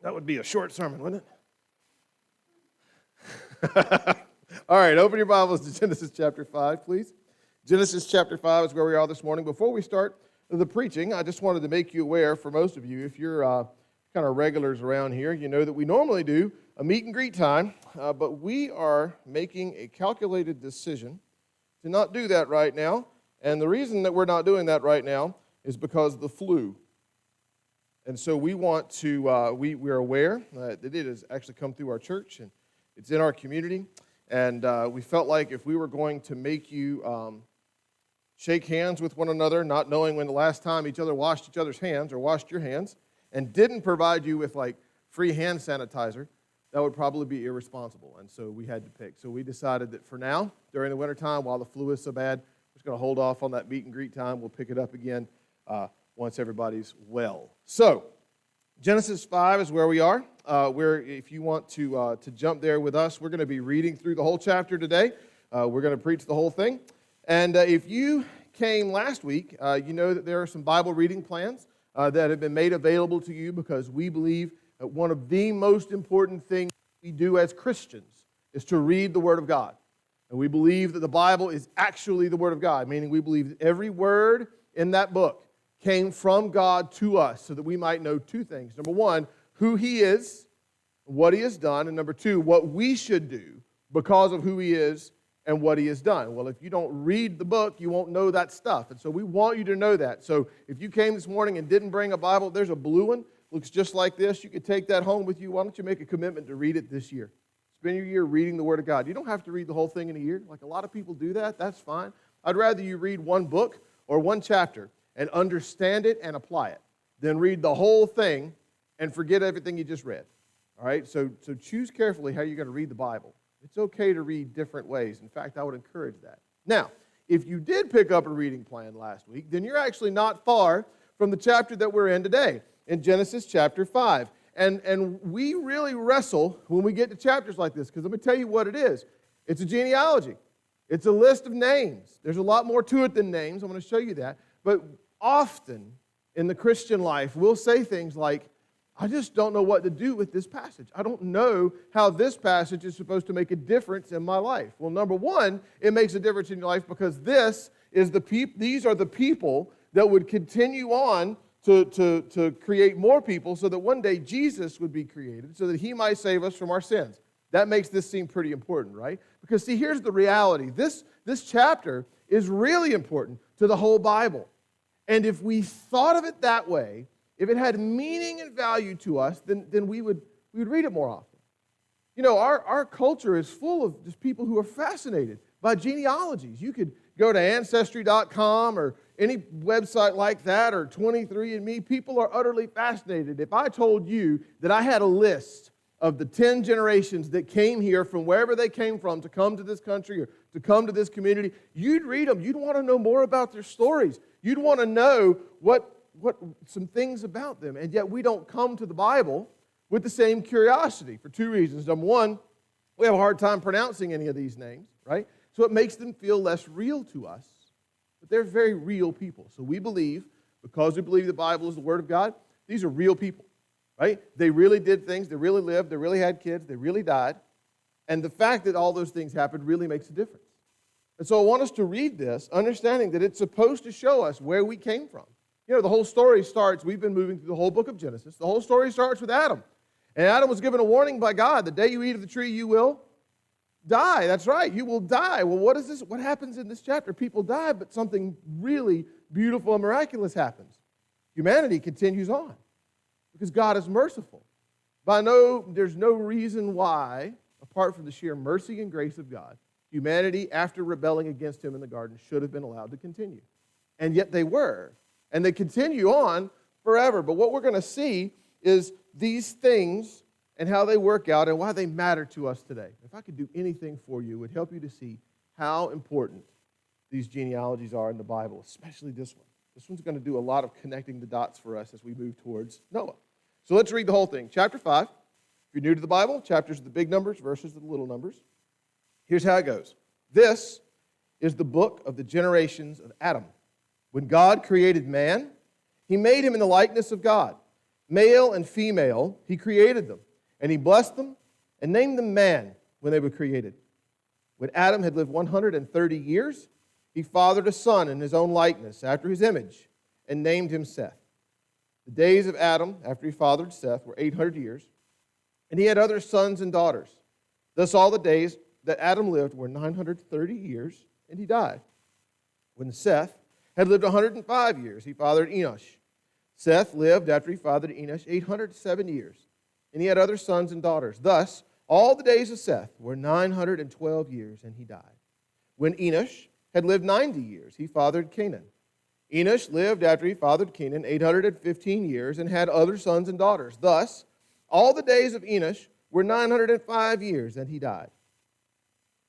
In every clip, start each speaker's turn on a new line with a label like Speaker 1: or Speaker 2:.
Speaker 1: That would be a short sermon, wouldn't it? All right, open your Bibles to Genesis chapter 5, please. Genesis chapter 5 is where we are this morning. Before we start the preaching, I just wanted to make you aware, for most of you, if you're kind of regulars around here, you know that we normally do a meet and greet time, but we are making a calculated decision to not do that right now. And the reason that we're not doing that right now is because of the flu. And so we want to, we're aware that it has actually come through our church and it's in our community. And we felt like if we were going to make you shake hands with one another, not knowing when the last time each other washed each other's hands or washed your hands, and didn't provide you with like free hand sanitizer, that would probably be irresponsible. And so we had to pick. So we decided that for now, during the wintertime, while the flu is so bad, we're just going to hold off on that meet and greet time. We'll pick it up again once everybody's well. So, Genesis 5 is where we are. If you want to jump there with us, we're going to be reading through the whole chapter today. We're going to preach the whole thing. And if you came last week, you know that there are some Bible reading plans that have been made available to you because we believe that one of the most important things we do as Christians is to read the Word of God. And we believe that the Bible is actually the Word of God, meaning we believe that every word in that book came from God to us so that we might know two things. Number one, who He is, what He has done, and number two, what we should do because of who He is and what He has done. Well, if you don't read the book, you won't know that stuff. And so we want you to know that. So if you came this morning and didn't bring a Bible, there's a blue one. Looks just like this. You could take that home with you. Why don't you make a commitment to read it this year? Spend your year reading the Word of God. You don't have to read the whole thing in a year. Like a lot of people do that. That's fine. I'd rather you read one book or one chapter and understand it and apply it than read the whole thing and forget everything you just read. All right? So choose carefully how you're going to read the Bible. It's okay to read different ways. In fact, I would encourage that. Now, if you did pick up a reading plan last week, then you're actually not far from the chapter that we're in today, in Genesis chapter 5. And we really wrestle when we get to chapters like this, because let me tell you what it is. It's a genealogy. It's a list of names. There's a lot more to it than names. I'm going to show you that. But often in the Christian life, we'll say things like, I just don't know what to do with this passage. I don't know how this passage is supposed to make a difference in my life. Well, number one, it makes a difference in your life because these are the people that would continue on to create more people so that one day Jesus would be created so that He might save us from our sins. That makes this seem pretty important, right? Because see, here's the reality. This chapter is really important to the whole Bible. And if we thought of it that way, if it had meaning and value to us, then we would read it more often. You know, our culture is full of just people who are fascinated by genealogies. You could go to Ancestry.com or any website like that or 23andMe. People are utterly fascinated. If I told you that I had a list of the 10 generations that came here from wherever they came from to come to this country or to come to this community, you'd read them. You'd want to know more about their stories. You'd want to know what some things about them. And yet we don't come to the Bible with the same curiosity for two reasons. Number one, we have a hard time pronouncing any of these names, right? So it makes them feel less real to us. But they're very real people. So we believe, because we believe the Bible is the Word of God, these are real people, right? They really did things. They really lived. They really had kids. They really died. And the fact that all those things happened really makes a difference. And so I want us to read this, understanding that it's supposed to show us where we came from. You know, the whole story starts, we've been moving through the whole book of Genesis. The whole story starts with Adam. And Adam was given a warning by God, the day you eat of the tree, you will die. That's right, you will die. Well, what is this? What happens in this chapter? People die, but something really beautiful and miraculous happens. Humanity continues on because God is merciful. There's no reason why, apart from the sheer mercy and grace of God, humanity, after rebelling against Him in the garden, should have been allowed to continue. And yet they were. And they continue on forever. But what we're going to see is these things and how they work out and why they matter to us today. If I could do anything for you, it would help you to see how important these genealogies are in the Bible, especially this one. This one's going to do a lot of connecting the dots for us as we move towards Noah. So let's read the whole thing. Chapter 5. If you're new to the Bible, chapters are the big numbers, verses are the little numbers. Here's how it goes. This is the book of the generations of Adam. When God created man, He made him in the likeness of God. Male and female, he created them, and he blessed them and named them man when they were created. When Adam had lived 130 years, he fathered a son in his own likeness, after his image, and named him Seth. The days of Adam, after he fathered Seth, were 800 years, and he had other sons and daughters. Thus all the days that Adam lived were 930 years, and he died. When Seth had lived 105 years, he fathered Enosh. Seth lived, after he fathered Enosh, 807 years, and he had other sons and daughters. Thus all the days of Seth were 912 years, and he died. When Enosh had lived 90 years, he fathered Canaan. Enosh lived, after he fathered Canaan, 815 years, and had other sons and daughters. Thus all the days of Enosh were 905 years, and he died.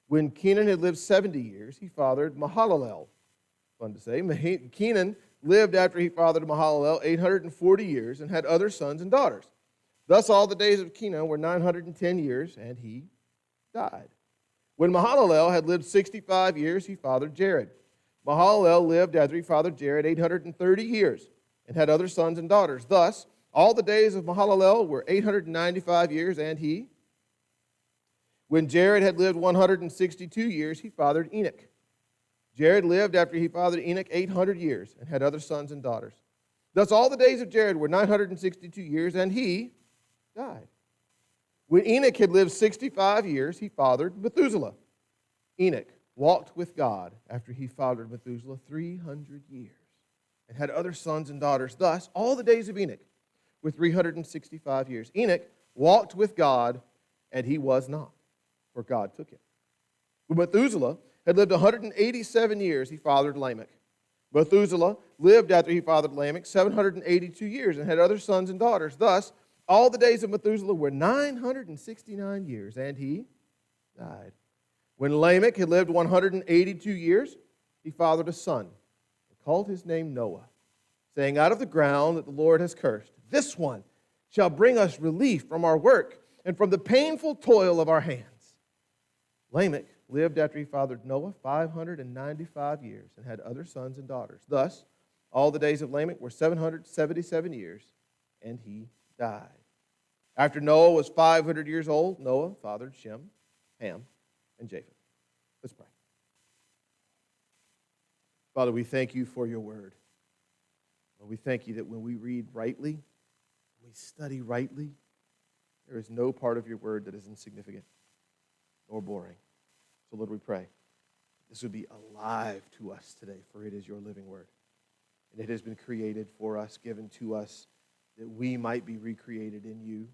Speaker 1: When Kenan had lived 70 years, he fathered Mahalalel. Fun to say. Kenan lived, after he fathered Mahalalel, 840 years, and had other sons and daughters. Thus all the days of Kenan were 910 years, and he died. When Mahalalel had lived 65 years, he fathered Jared. Mahalalel lived, after he fathered Jared, 830 years, and had other sons and daughters. Thus all the days of Mahalalel were 895 years, and he. When Jared had lived 162 years, he fathered Enoch. Jared lived, after he fathered Enoch, 800 years, and had other sons and daughters. Thus all the days of Jared were 962 years, and he died. When Enoch had lived 65 years, he fathered Methuselah. Enoch walked with God, after he fathered Methuselah, 300 years, and had other sons and daughters. Thus all the days of Enoch were 365 years. Enoch walked with God, and he was not, for God took him. When Methuselah had lived 187 years, he fathered Lamech. Methuselah lived, after he fathered Lamech, 782 years, and had other sons and daughters. Thus all the days of Methuselah were 969 years, and he died. When Lamech had lived 182 years, he fathered a son, and called his name Noah, saying, out of the ground that the Lord has cursed, this one shall bring us relief from our work and from the painful toil of our hands. Lamech lived, after he fathered Noah, 595 years, and had other sons and daughters. Thus all the days of Lamech were 777 years, and he died. After Noah was 500 years old, Noah fathered Shem, Ham, and Japheth. Let's pray. Father, we thank you for your word. Lord, we thank you that when we read rightly, we study rightly, there is no part of your word that is insignificant nor boring. So, Lord, we pray this would be alive to us today, for it is your living word. And it has been created for us, given to us, that we might be recreated in you,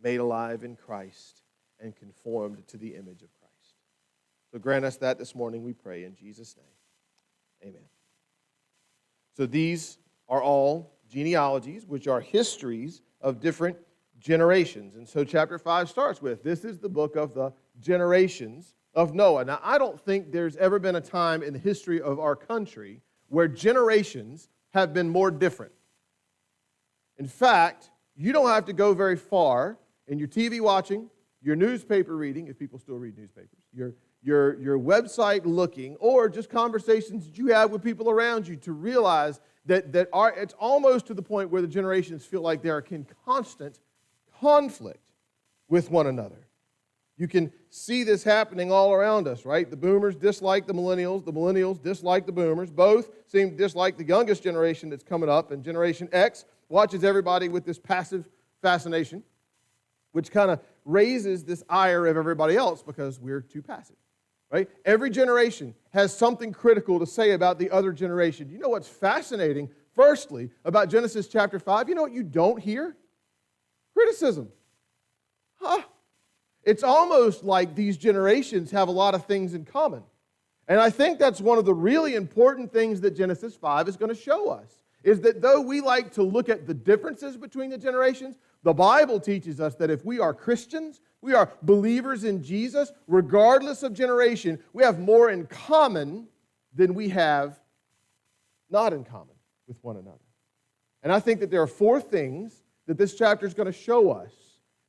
Speaker 1: made alive in Christ, and conformed to the image of Christ. So grant us that this morning, we pray in Jesus' name. Amen. So these are all genealogies, which are histories of different generations. And so chapter 5 starts with, this is the book of the generations of Noah. Now, I don't think there's ever been a time in the history of our country where generations have been more different. In fact, you don't have to go very far in your TV watching, your newspaper reading, if people still read newspapers, your website looking, or just conversations that you have with people around you to realize that it's almost to the point where the generations feel like they are in constant conflict with one another. You can see this happening all around us, right? The boomers dislike the millennials dislike the boomers. Both seem to dislike the youngest generation that's coming up, and Generation X watches everybody with this passive fascination, which kind of raises this ire of everybody else because we're too passive, right? Every generation has something critical to say about the other generation. You know what's fascinating, firstly, about Genesis chapter 5? You know what you don't hear? Criticism. It's almost like these generations have a lot of things in common. And I think that's one of the really important things that Genesis 5 is going to show us, is that though we like to look at the differences between the generations, the Bible teaches us that if we are Christians, we are believers in Jesus, regardless of generation, we have more in common than we have not in common with one another. And I think that there are 4 things that this chapter is going to show us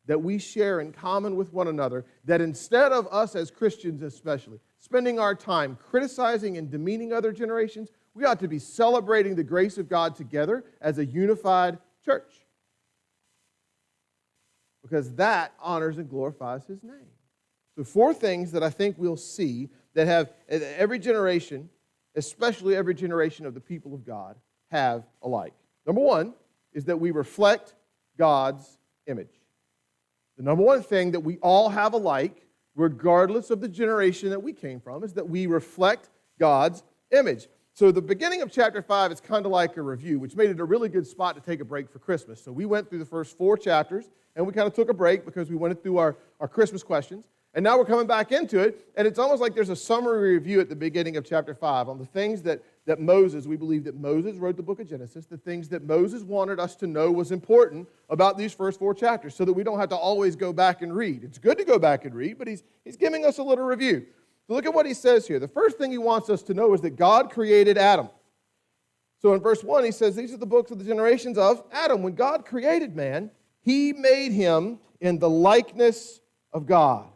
Speaker 1: that we share in common with one another, that instead of us as Christians especially, spending our time criticizing and demeaning other generations, we ought to be celebrating the grace of God together as a unified church. because that honors and glorifies his name. So 4 things that I think we'll see that have every generation, especially every generation of the people of God, have alike. Number 1 is that we reflect God's image. The number 1 thing that we all have alike, regardless of the generation that we came from, is that we reflect God's image. So the beginning of chapter 5 is kind of like a review, which made it a really good spot to take a break for Christmas. So we went through the first 4 chapters, and we kind of took a break because we went through our Christmas questions. And now we're coming back into it, and it's almost like there's a summary review at the beginning of chapter 5 on the things that Moses, we believe that Moses wrote the book of Genesis, the things that Moses wanted us to know was important about these first 4 chapters so that we don't have to always go back and read. It's good to go back and read, but he's giving us a little review. So look at what he says here. The first thing he wants us to know is that God created Adam. So in verse 1, he says, these are the books of the generations of Adam. When God created man, he made him in the likeness of God.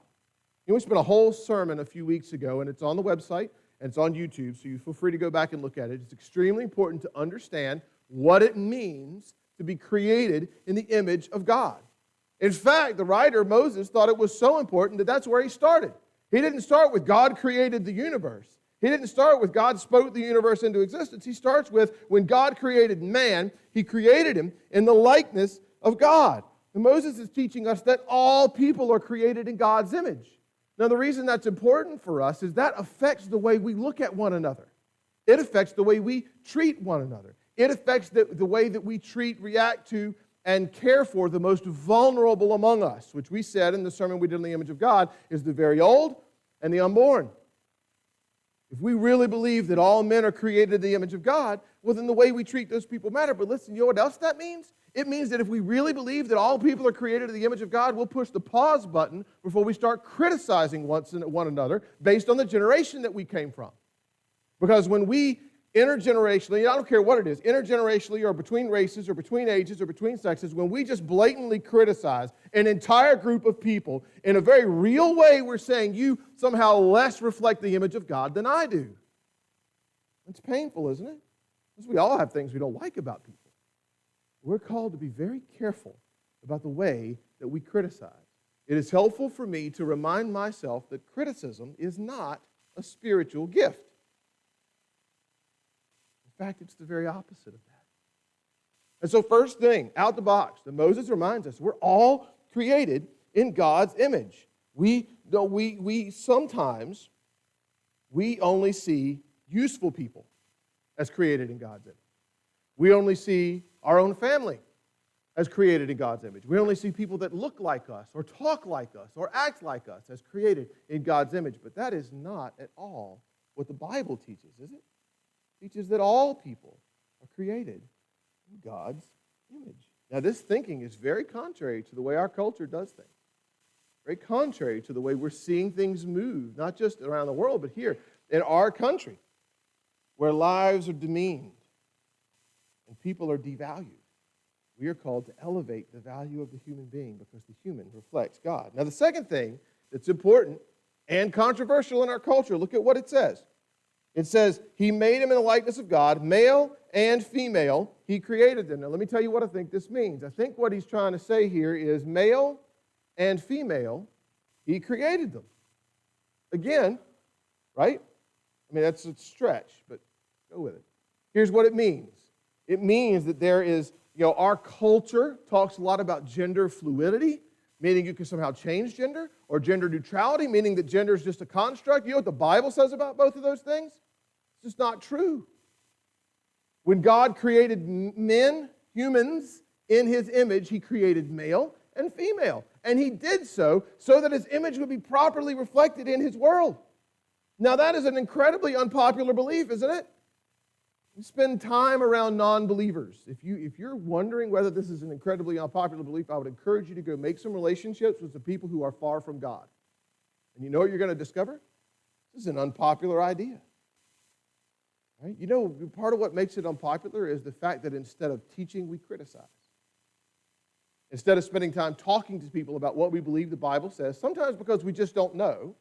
Speaker 1: You know, we spent a whole sermon a few weeks ago, and it's on the website, and it's on YouTube, so you feel free to go back and look at it. It's extremely important to understand what it means to be created in the image of God. In fact, the writer, Moses, thought it was so important that that's where he started. He didn't start with God created the universe. He didn't start with God spoke the universe into existence. He starts with when God created man, he created him in the likeness of God. And Moses is teaching us that all people are created in God's image. Now, the reason that's important for us is that affects the way we look at one another. It affects the way we treat one another. It affects the way that we treat, react to, and care for the most vulnerable among us, which we said in the sermon we did on the image of God, is the very old and the unborn. If we really believe that all men are created in the image of God, well, then the way we treat those people matter. But listen, you know what else that means? It means that if we really believe that all people are created in the image of God, we'll push the pause button before we start criticizing one another based on the generation that we came from. Because when we intergenerationally, I don't care what it is, intergenerationally or between races or between ages or between sexes, when we just blatantly criticize an entire group of people in a very real way, we're saying you somehow less reflect the image of God than I do. It's painful, isn't it? Because we all have things we don't like about people. We're called to be very careful about the way that we criticize. It is helpful for me to remind myself that criticism is not a spiritual gift. In fact, it's the very opposite of that. And so first thing, out the box, that Moses reminds us, we're all created in God's image. We sometimes only see useful people as created in God's image. We only see our own family as created in God's image. We only see people that look like us or talk like us or act like us as created in God's image. But that is not at all what the Bible teaches, is it? It teaches that all people are created in God's image. Now, this thinking is very contrary to the way our culture does things. Very contrary to the way we're seeing things move, not just around the world, but here in our country, where lives are demeaned and people are devalued. We are called to elevate the value of the human being because the human reflects God. Now, the second thing that's important and controversial in our culture, look at what it says. It says, he made him in the likeness of God, male and female, he created them. Now, let me tell you what I think this means. I think what he's trying to say here is male and female, he created them. Again, right? I mean, that's a stretch, but go with it. Here's what it means. It means that there is, our culture talks a lot about gender fluidity, meaning you can somehow change gender, or gender neutrality, meaning that gender is just a construct. You know what the Bible says about both of those things? It's just not true. When God created men, humans, in his image, he created male and female. And he did so that his image would be properly reflected in his world. Now, that is an incredibly unpopular belief, isn't it? You spend time around non-believers. If you're wondering whether this is an incredibly unpopular belief, I would encourage you to go make some relationships with the people who are far from God. And you know what you're going to discover? This is an unpopular idea. Right? You know, part of what makes it unpopular is the fact that instead of teaching, we criticize. Instead of spending time talking to people about what we believe the Bible says, sometimes because we just don't know,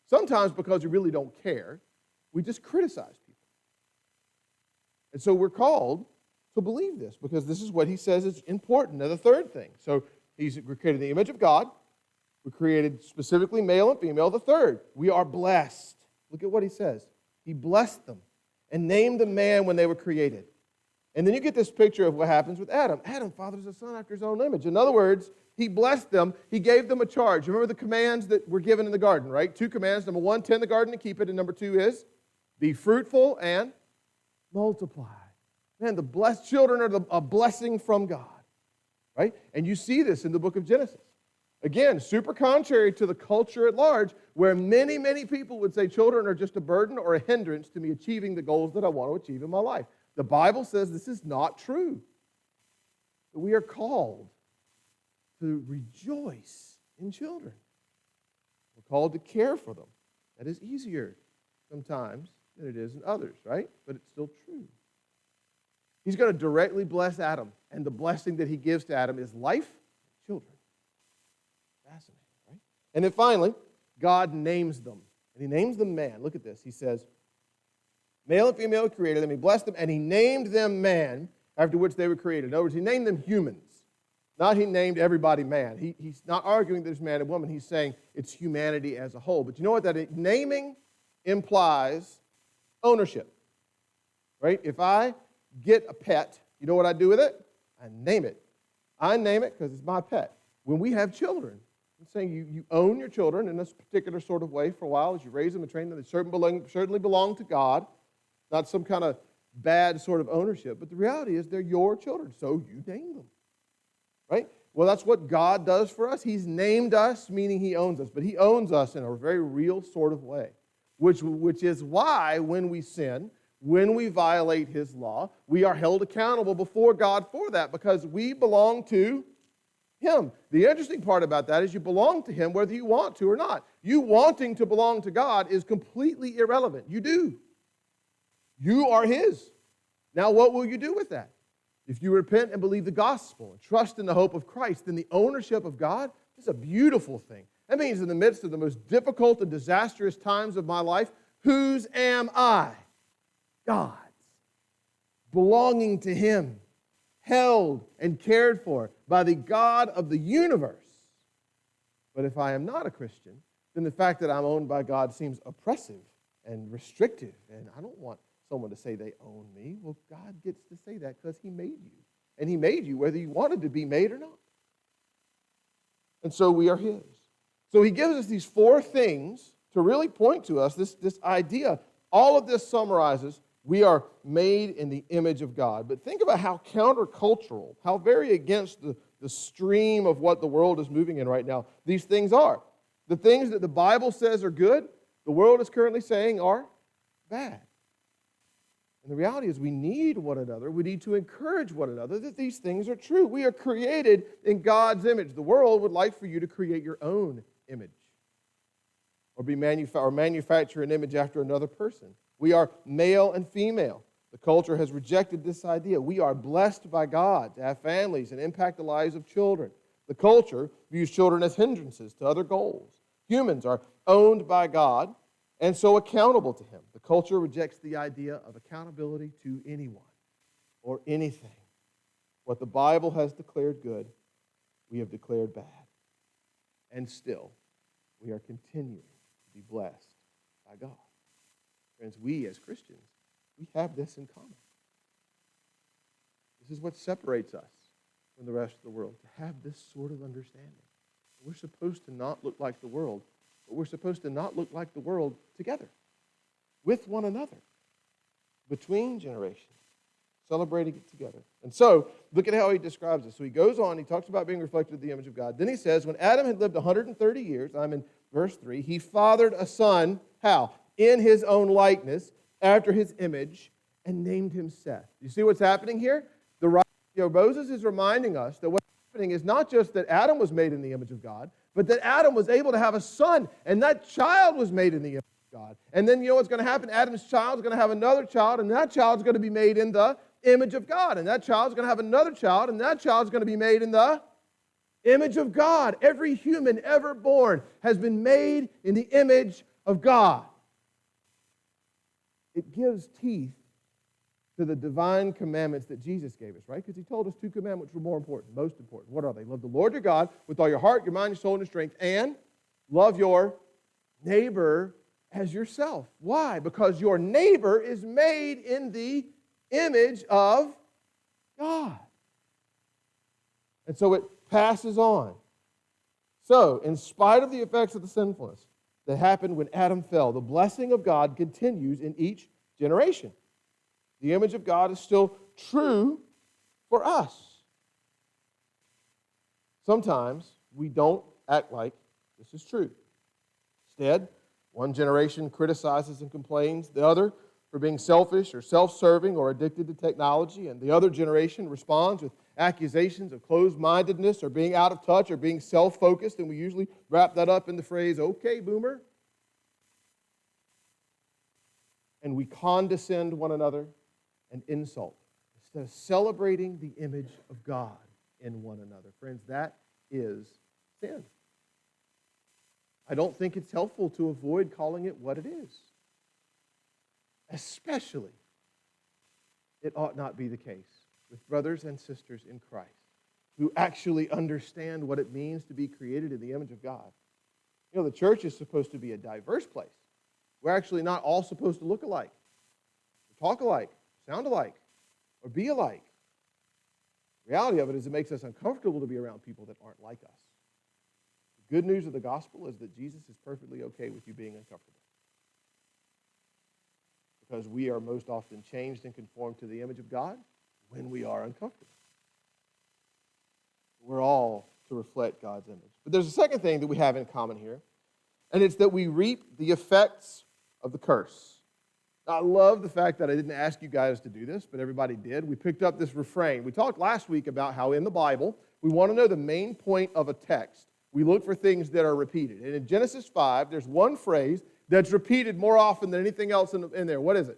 Speaker 1: sometimes because we really don't care, we just criticize people. And so we're called to believe this because this is what he says is important. Now, the third thing. So We're created in the image of God. We're created specifically male and female. The third, we are blessed. Look at what he says. He blessed them and named them man when they were created. And then you get this picture of what happens with Adam. Adam fathers a son after his own image. In other words, he blessed them. He gave them a charge. Remember the commands that were given in the garden, right? 2 commands. Number 1, tend the garden and keep it. And number 2 is be fruitful and multiply. Man, the blessed children are a blessing from God, right? And you see this in the book of Genesis. Again, super contrary to the culture at large, where many, many people would say children are just a burden or a hindrance to me achieving the goals that I want to achieve in my life. The Bible says this is not true. We are called to rejoice in children. We're called to care for them. That is easier sometimes than it is in others, right? But it's still true. He's going to directly bless Adam, and the blessing that he gives to Adam is life and children. Fascinating, right? And then finally, God names them, and he names them man. Look at this. He says, male and female created them, he blessed them, and he named them man, after which they were created. In other words, he named them humans. Not he named everybody man. He's not arguing that there's man and woman. He's saying it's humanity as a whole. But you know what? That naming implies ownership, right? If I get a pet, you know what I do with it? I name it. I name it because it's my pet. When we have children, I'm saying you own your children in this particular sort of way for a while as you raise them and train them. They certainly belong to God, not some kind of bad sort of ownership. But the reality is they're your children, so you name them, right? Well, that's what God does for us. He's named us, meaning he owns us. But he owns us in a very real sort of way, which is why when we sin, when we violate his law, we are held accountable before God for that because we belong to him. The interesting part about that is you belong to him whether you want to or not. You wanting to belong to God is completely irrelevant. You do. You are his. Now, what will you do with that? If you repent and believe the gospel and trust in the hope of Christ, then the ownership of God is a beautiful thing. That means in the midst of the most difficult and disastrous times of my life, whose am I? God's. Belonging to him. Held and cared for by the God of the universe. But if I am not a Christian, then the fact that I'm owned by God seems oppressive and restrictive, and I don't want someone to say they own me. Well, God gets to say that because he made you. And he made you whether you wanted to be made or not. And so we are his. So he gives us these 4 things to really point to us, this idea. All of this summarizes we are made in the image of God. But think about how countercultural, how very against the stream of what the world is moving in right now these things are. The things that the Bible says are good, the world is currently saying are bad. And the reality is we need one another. We need to encourage one another that these things are true. We are created in God's image. The world would like for you to create your own image or manufacture an image after another person. We are male and female. The culture has rejected this idea. We are blessed by God to have families and impact the lives of children. The culture views children as hindrances to other goals. Humans are owned by God and so accountable to him. The culture rejects the idea of accountability to anyone or anything. What the Bible has declared good, we have declared bad. And still, we are continuing to be blessed by God. Friends, we as Christians, we have this in common. This is what separates us from the rest of the world, to have this sort of understanding. We're supposed to not look like the world, but we're supposed to not look like the world together, with one another, between generations, celebrating it together. And so, look at how he describes it. So he goes on, he talks about being reflected in the image of God. Then he says, when Adam had lived 130 years, I'm in verse 3, he fathered a son, how? In his own likeness, after his image, and named him Seth. You see what's happening here? Moses is reminding us that what's happening is not just that Adam was made in the image of God, but that Adam was able to have a son, and that child was made in the image of God. And then you know what's going to happen? Adam's child is going to have another child, and that child is going to be made in the image of God. And that child is going to have another child, and that child is going to be made in the image of God. Every human ever born has been made in the image of God. It gives teeth to the divine commandments that Jesus gave us, right? Because he told us 2 commandments were more important, most important. What are they? Love the Lord your God with all your heart, your mind, your soul, and your strength, and love your neighbor as yourself. Why? Because your neighbor is made in the image of God. And so it passes on. So, in spite of the effects of the sinfulness that happened when Adam fell, the blessing of God continues in each generation. The image of God is still true for us. Sometimes we don't act like this is true. Instead, one generation criticizes and complains the other for being selfish or self-serving or addicted to technology, and the other generation responds with accusations of closed-mindedness or being out of touch or being self-focused, and we usually wrap that up in the phrase, "Okay, boomer." And we condescend one another and insult instead of celebrating the image of God in one another. Friends, that is sin. I don't think it's helpful to avoid calling it what it is. Especially, it ought not be the case with brothers and sisters in Christ who actually understand what it means to be created in the image of God. You know, the church is supposed to be a diverse place. We're actually not all supposed to look alike, or talk alike, sound alike, or be alike. The reality of it is it makes us uncomfortable to be around people that aren't like us. The good news of the gospel is that Jesus is perfectly okay with you being uncomfortable, because we are most often changed and conformed to the image of God when we are uncomfortable. We're all to reflect God's image. But there's a second thing that we have in common here, and it's that we reap the effects of the curse. Now, I love the fact that I didn't ask you guys to do this, but everybody did. We picked up this refrain. We talked last week about how in the Bible, we want to know the main point of a text. We look for things that are repeated. And in Genesis 5, there's one phrase that's repeated more often than anything else in there. What is it?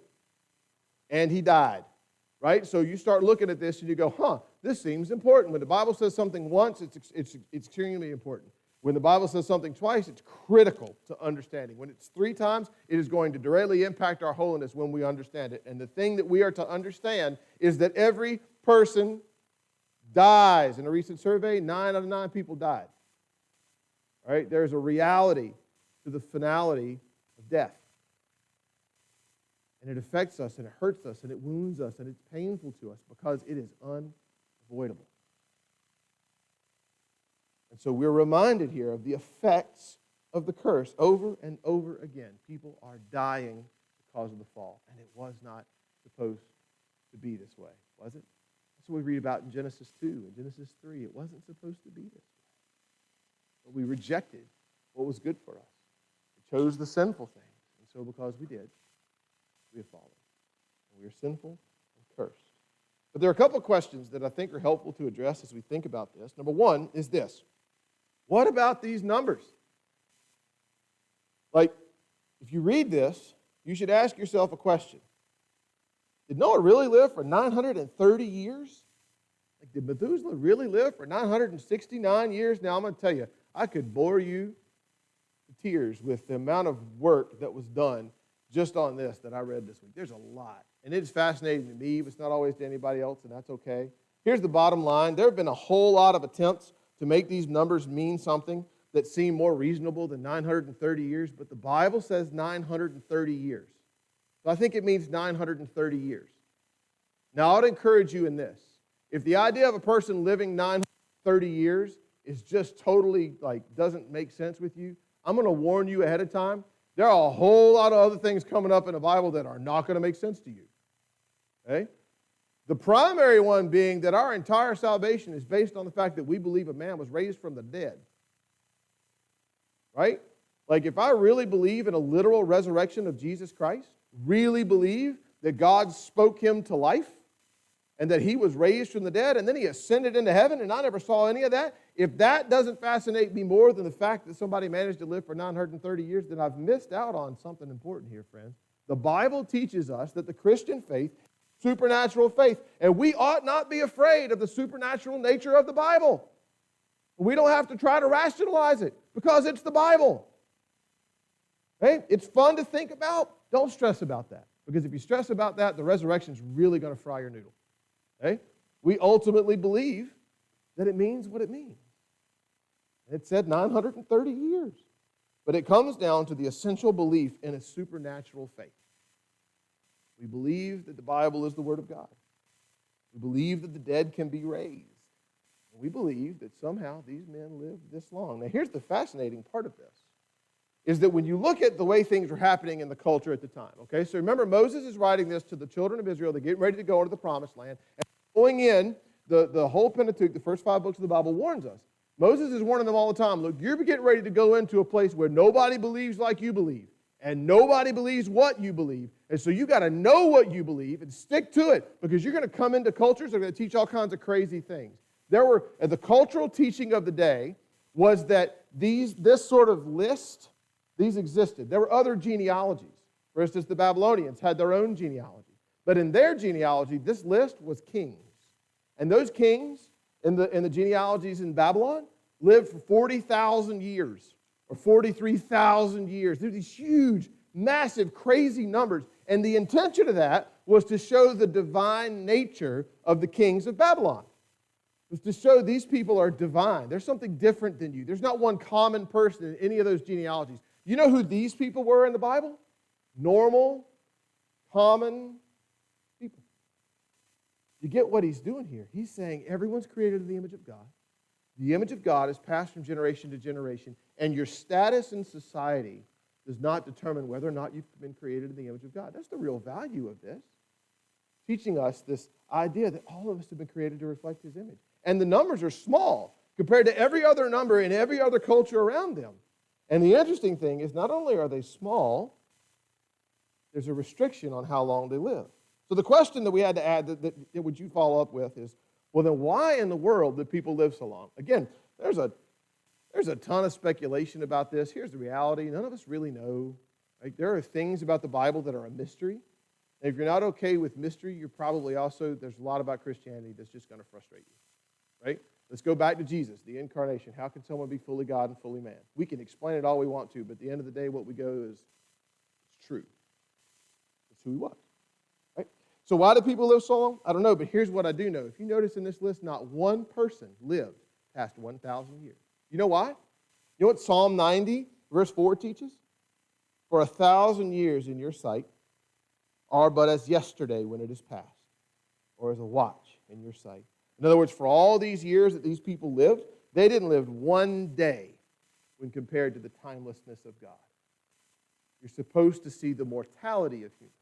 Speaker 1: And he died, right? So you start looking at this and you go, this seems important. When the Bible says something once, it's extremely important. When the Bible says something twice, it's critical to understanding. When it's 3 times, it is going to directly impact our holiness when we understand it. And the thing that we are to understand is that every person dies. In a recent survey, 9 out of 9 people died. All right? There's a reality to the finality of death. And it affects us, and it hurts us, and it wounds us, and it's painful to us because it is unavoidable. And so we're reminded here of the effects of the curse over and over again. People are dying because of the fall, and it was not supposed to be this way, was it? That's what we read about in Genesis 2 and Genesis 3. It wasn't supposed to be this way. But we rejected what was good for us. We chose the sinful things, and so because we did, we have fallen. And we are sinful and cursed. But there are a couple of questions that I think are helpful to address as we think about this. Number one is this. What about these numbers? Like, if you read this, you should ask yourself a question. Did Noah really live for 930 years? Like, did Methuselah really live for 969 years? Now, I'm going to tell you, I could bore you to tears with the amount of work that was done just on this that I read this week. There's a lot. And it's fascinating to me, but it's not always to anybody else, and that's okay. Here's the bottom line. There have been a whole lot of attempts to make these numbers mean something that seem more reasonable than 930 years, but the Bible says 930 years. So I think it means 930 years. Now, I would encourage you in this. If the idea of a person living 930 years is just totally, doesn't make sense with you, I'm going to warn you ahead of time. There are a whole lot of other things coming up in the Bible that are not going to make sense to you. Okay? The primary one being that our entire salvation is based on the fact that we believe a man was raised from the dead. Right? Like, if I really believe in a literal resurrection of Jesus Christ, really believe that God spoke him to life, and that he was raised from the dead, and then he ascended into heaven, and I never saw any of that, if that doesn't fascinate me more than the fact that somebody managed to live for 930 years, then I've missed out on something important here, friends. The Bible teaches us that the Christian faith, supernatural faith, and we ought not be afraid of the supernatural nature of the Bible. We don't have to try to rationalize it, because it's the Bible. Okay? It's fun to think about. Don't stress about that. Because if you stress about that, the resurrection is really going to fry your noodle. Okay? We ultimately believe that it means what it means. It said 930 years. But it comes down to the essential belief in a supernatural faith. We believe that the Bible is the Word of God. We believe that the dead can be raised. And we believe that somehow these men lived this long. Now, here's the fascinating part of this, is that when you look at the way things were happening in the culture at the time, okay? So remember, Moses is writing this to the children of Israel. They're getting ready to go into the Promised Land. And going in, the whole Pentateuch, the first 5 books of the Bible, warns us. Moses is warning them all the time, look, you're getting ready to go into a place where nobody believes like you believe, and nobody believes what you believe. And so you got to know what you believe and stick to it, because you're going to come into cultures that are going to teach all kinds of crazy things. The cultural teaching of the day was that this sort of list, these existed. There were other genealogies. For instance, the Babylonians had their own genealogy. But in their genealogy, this list was kings. And those kings in the genealogies in Babylon lived for 40,000 years or 43,000 years. There's these huge, massive, crazy numbers. And the intention of that was to show the divine nature of the kings of Babylon. It was to show these people are divine. There's something different than you. There's not one common person in any of those genealogies. You know who these people were in the Bible? Normal, common people. You get what he's doing here. He's saying everyone's created in the image of God. The image of God is passed from generation to generation, and your status in society does not determine whether or not you've been created in the image of God. That's the real value of this. Teaching us this idea that all of us have been created to reflect his image. And the numbers are small compared to every other number in every other culture around them. And the interesting thing is not only are they small, there's a restriction on how long they live. So the question that we had to add that would you follow up with is, well, then why in the world do people live so long? Again, there's a ton of speculation about this. Here's the reality. None of us really know. Right? There are things about the Bible that are a mystery. And if you're not okay with mystery, you're probably also, there's a lot about Christianity that's just going to frustrate you. Right? Let's go back to Jesus, the incarnation. How can someone be fully God and fully man? We can explain it all we want to, but at the end of the day, what we go is, it's true. It's who he was. So why do people live so long? I don't know, but here's what I do know. If you notice in this list, not one person lived past 1,000 years. You know why? You know what Psalm 90, verse 4 teaches? For 1,000 years in your sight are but as yesterday when it is past, or as a watch in your sight. In other words, for all these years that these people lived, they didn't live one day when compared to the timelessness of God. You're supposed to see the mortality of humans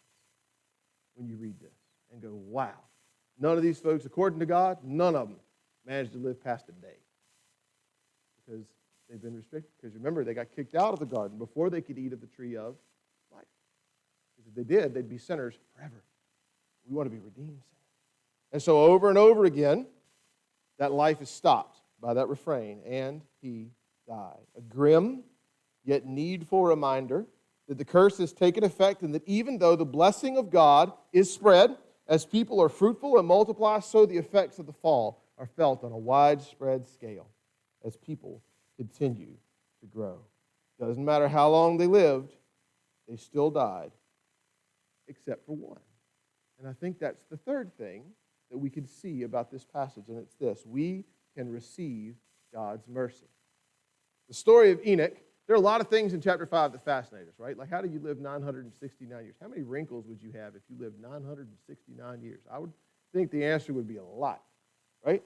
Speaker 1: when you read this and go, wow, none of these folks, according to God, none of them managed to live past a day because they've been restricted. Because remember, they got kicked out of the garden before they could eat of the tree of life. Because if they did, they'd be sinners forever. We want to be redeemed sinners. And so over and over again, that life is stopped by that refrain, and he died. A grim yet needful reminder that the curse has taken effect and that even though the blessing of God is spread, as people are fruitful and multiply, so the effects of the fall are felt on a widespread scale as people continue to grow. Doesn't matter how long they lived, they still died, except for one. And I think that's the third thing that we can see about this passage, and it's this: we can receive God's mercy. The story of Enoch, there are a lot of things in chapter 5 that fascinate us, right? Like, how do you live 969 years? How many wrinkles would you have if you lived 969 years? I would think the answer would be a lot, right?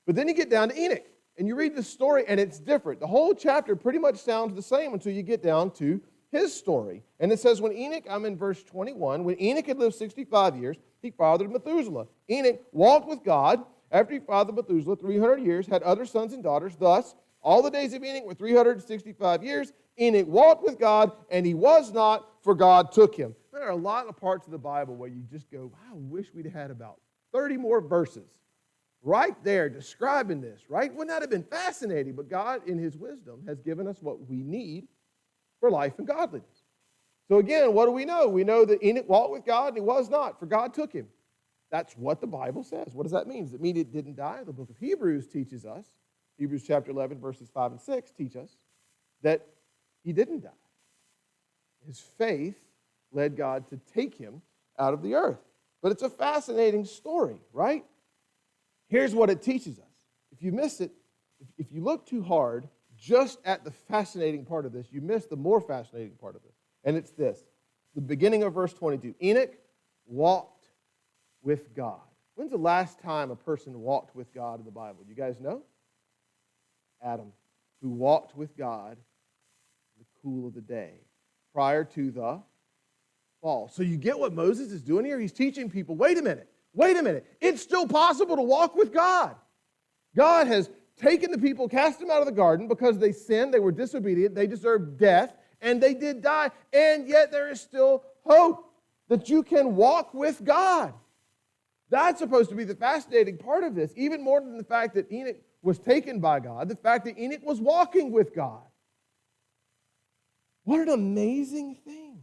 Speaker 1: But then you get down to Enoch, and you read the story, and it's different. The whole chapter pretty much sounds the same until you get down to his story. And it says, when Enoch, I'm in verse 21, when Enoch had lived 65 years, he fathered Methuselah. Enoch walked with God after he fathered Methuselah 300 years, had other sons and daughters. Thus, all the days of Enoch were 365 years. Enoch walked with God, and he was not, for God took him. There are a lot of parts of the Bible where you just go, I wish we'd had about 30 more verses right there describing this, right? Wouldn't that have been fascinating? But God, in his wisdom, has given us what we need for life and godliness. So again, what do we know? We know that Enoch walked with God, and he was not, for God took him. That's what the Bible says. What does that mean? Does it mean it didn't die? The book of Hebrews teaches us, Hebrews chapter 11, verses 5 and 6 teach us that he didn't die. His faith led God to take him out of the earth. But it's a fascinating story, right? Here's what it teaches us. If you miss it, if you look too hard just at the fascinating part of this, you miss the more fascinating part of it. And it's this. The beginning of verse 22. Enoch walked with God. When's the last time a person walked with God in the Bible? You guys know? Adam, who walked with God in the cool of the day prior to the fall. So you get what Moses is doing here? He's teaching people, wait a minute. It's still possible to walk with God. God has taken the people, cast them out of the garden because they sinned, they were disobedient, they deserved death, and they did die. And yet there is still hope that you can walk with God. That's supposed to be the fascinating part of this, even more than the fact that Enoch was taken by God, the fact that Enoch was walking with God. What an amazing thing.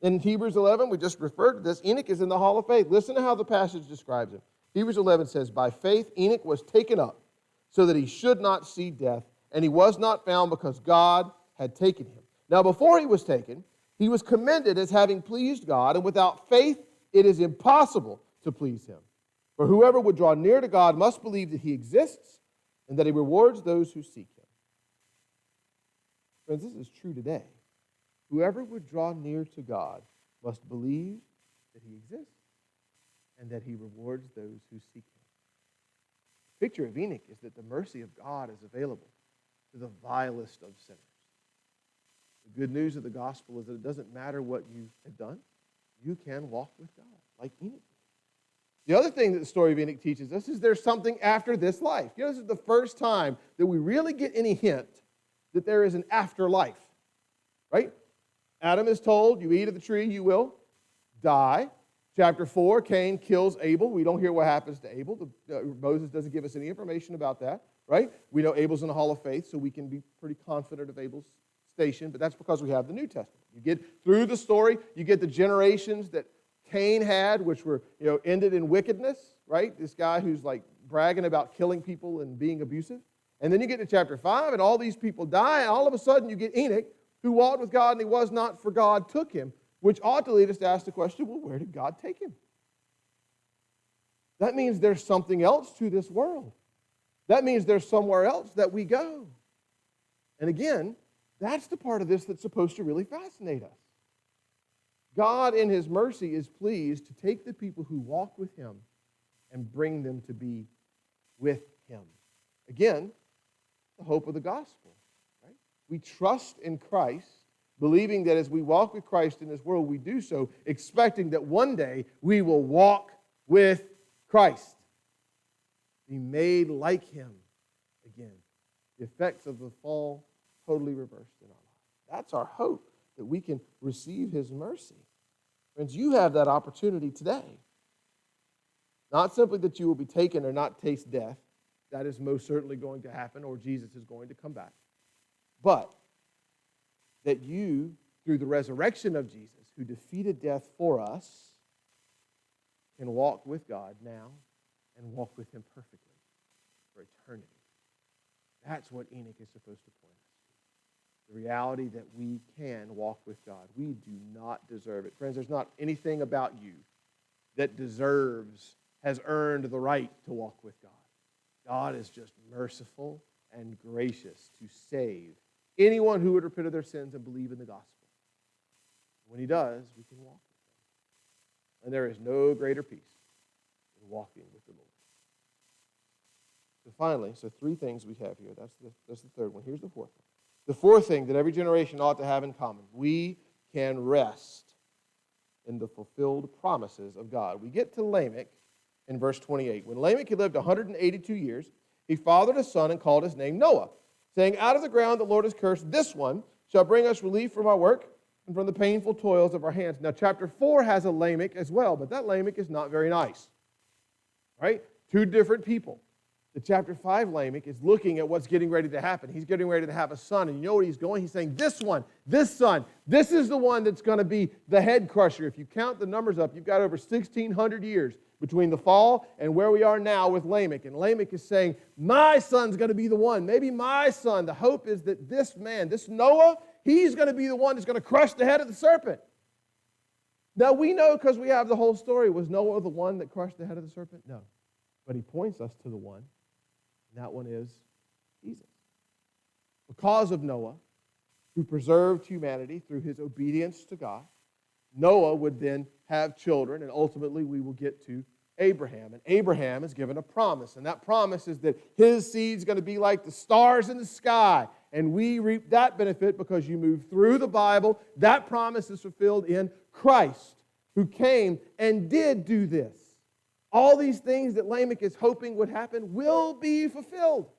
Speaker 1: In Hebrews 11, we just referred to this, Enoch is in the hall of faith. Listen to how the passage describes him. Hebrews 11 says, by faith Enoch was taken up so that he should not see death, and he was not found because God had taken him. Now before he was taken, he was commended as having pleased God, and without faith it is impossible to please him. For whoever would draw near to God must believe that he exists and that he rewards those who seek him. Friends, this is true today. Whoever would draw near to God must believe that he exists and that he rewards those who seek him. The picture of Enoch is that the mercy of God is available to the vilest of sinners. The good news of the gospel is that it doesn't matter what you have done, you can walk with God like Enoch did. The other thing that the story of Enoch teaches us is there's something after this life. You know, this is the first time that we really get any hint that there is an afterlife, right? Adam is told, you eat of the tree, you will die. Chapter 4, Cain kills Abel. We don't hear what happens to Abel. Moses doesn't give us any information about that, right? We know Abel's in the hall of faith, so we can be pretty confident of Abel's station, but that's because we have the New Testament. You get through the story, you get the generations that Cain had, which were, ended in wickedness, right? This guy who's like bragging about killing people and being abusive. And then you get to chapter 5, and all these people die, and all of a sudden you get Enoch, who walked with God, and he was not, for God took him, which ought to lead us to ask the question, well, where did God take him? That means there's something else to this world. That means there's somewhere else that we go. And again, that's the part of this that's supposed to really fascinate us. God, in his mercy, is pleased to take the people who walk with him and bring them to be with him. Again, the hope of the gospel. Right? We trust in Christ, believing that as we walk with Christ in this world, we do so expecting that one day we will walk with Christ, be made like him again. The effects of the fall totally reversed in our lives. That's our hope, that we can receive his mercy. Friends, you have that opportunity today. Not simply that you will be taken or not taste death. That is most certainly going to happen, or Jesus is going to come back. But that you, through the resurrection of Jesus, who defeated death for us, can walk with God now and walk with him perfectly for eternity. That's what Enoch is supposed to point us to. The reality that we can walk with God. We do not deserve it. Friends, there's not anything about you that has earned the right to walk with God. God is just merciful and gracious to save anyone who would repent of their sins and believe in the gospel. When he does, we can walk with him. And there is no greater peace than walking with the Lord. So finally, three things we have here. That's the third one. Here's the fourth one. The fourth thing that every generation ought to have in common. We can rest in the fulfilled promises of God. We get to Lamech in verse 28. When Lamech had lived 182 years, he fathered a son and called his name Noah, saying, out of the ground the Lord has cursed, this one shall bring us relief from our work and from the painful toils of our hands. Now, chapter 4 has a Lamech as well, but that Lamech is not very nice. Right? Two different people. The chapter 5 Lamech is looking at what's getting ready to happen. He's getting ready to have a son, and you know what he's going? He's saying, this one, this son, this is the one that's going to be the head crusher. If you count the numbers up, you've got over 1,600 years between the fall and where we are now with Lamech. And Lamech is saying, my son's going to be the one. Maybe my son. The hope is that this man, this Noah, he's going to be the one that's going to crush the head of the serpent. Now, we know because we have the whole story. Was Noah the one that crushed the head of the serpent? No. But he points us to the one, and that one is Jesus. Because of Noah, who preserved humanity through his obedience to God, Noah would then have children, and ultimately we will get to Abraham. And Abraham is given a promise, and that promise is that his seed's going to be like the stars in the sky. And we reap that benefit because you move through the Bible. That promise is fulfilled in Christ, who came and did do this. All these things that Lamech is hoping would happen will be fulfilled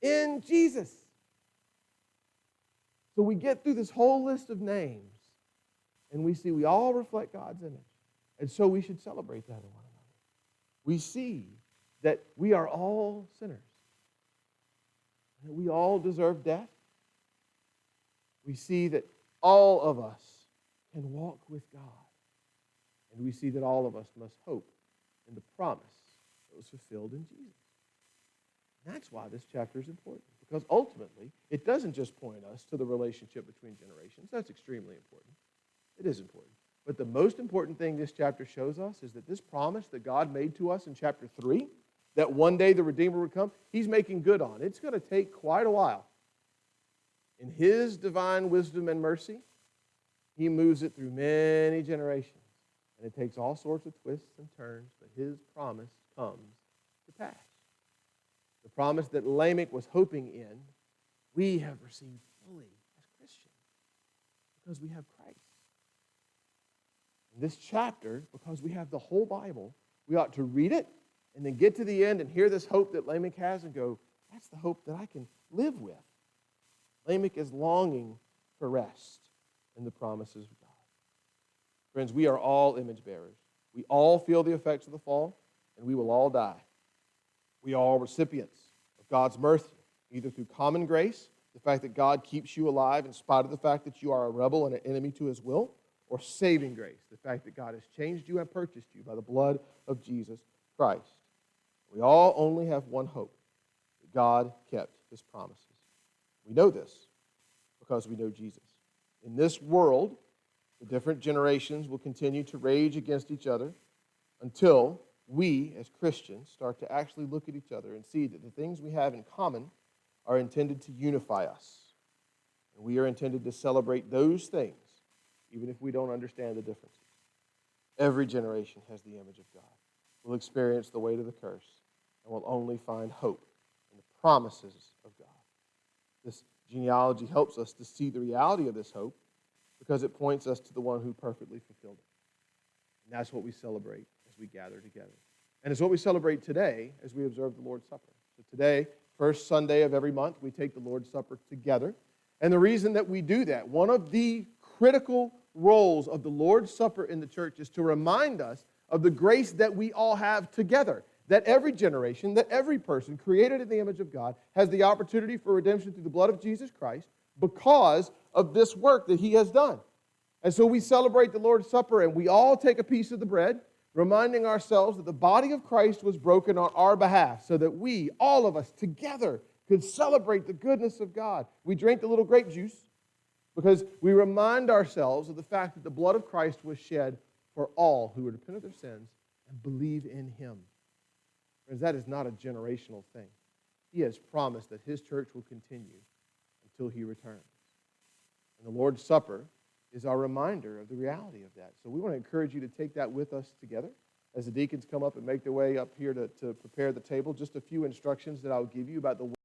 Speaker 1: in Jesus. So we get through this whole list of names, and we see we all reflect God's image. And so we should celebrate that in one another. We see that we are all sinners, that we all deserve death. We see that all of us can walk with God. And we see that all of us must hope in the promise that was fulfilled in Jesus. And that's why this chapter is important, because ultimately it doesn't just point us to the relationship between generations. That's extremely important. It is important. But the most important thing this chapter shows us is that this promise that God made to us in chapter 3, that one day the Redeemer would come, he's making good on. It's going to take quite a while. In his divine wisdom and mercy, he moves it through many generations. And it takes all sorts of twists and turns, but his promise comes to pass. The promise that Lamech was hoping in, we have received fully as Christians because we have Christ. In this chapter, because we have the whole Bible, we ought to read it and then get to the end and hear this hope that Lamech has and go, that's the hope that I can live with. Lamech is longing for rest in the promises of God. Friends, we are all image bearers. We all feel the effects of the fall, and we will all die. We are all recipients of God's mercy, either through common grace, the fact that God keeps you alive in spite of the fact that you are a rebel and an enemy to his will, or saving grace, the fact that God has changed you and purchased you by the blood of Jesus Christ. We all only have one hope, that God kept his promises. We know this because we know Jesus. In this world, the different generations will continue to rage against each other until we, as Christians, start to actually look at each other and see that the things we have in common are intended to unify us. And we are intended to celebrate those things, even if we don't understand the differences. Every generation has the image of God, will experience the weight of the curse, and will only find hope in the promises of God. This genealogy helps us to see the reality of this hope because it points us to the one who perfectly fulfilled it. And that's what we celebrate as we gather together. And it's what we celebrate today as we observe the Lord's Supper. So today, first Sunday of every month, we take the Lord's Supper together. And the reason that we do that, one of the critical roles of the Lord's Supper in the church is to remind us of the grace that we all have together. That every generation, that every person created in the image of God has the opportunity for redemption through the blood of Jesus Christ because of this work that he has done. And so we celebrate the Lord's Supper and we all take a piece of the bread, reminding ourselves that the body of Christ was broken on our behalf so that we, all of us together, could celebrate the goodness of God. We drink the little grape juice because we remind ourselves of the fact that the blood of Christ was shed for all who would repent of their sins and believe in him. Friends, that is not a generational thing. He has promised that his church will continue until he returns. And the Lord's Supper is our reminder of the reality of that. So we want to encourage you to take that with us together as the deacons come up and make their way up here to prepare the table. Just a few instructions that I'll give you about the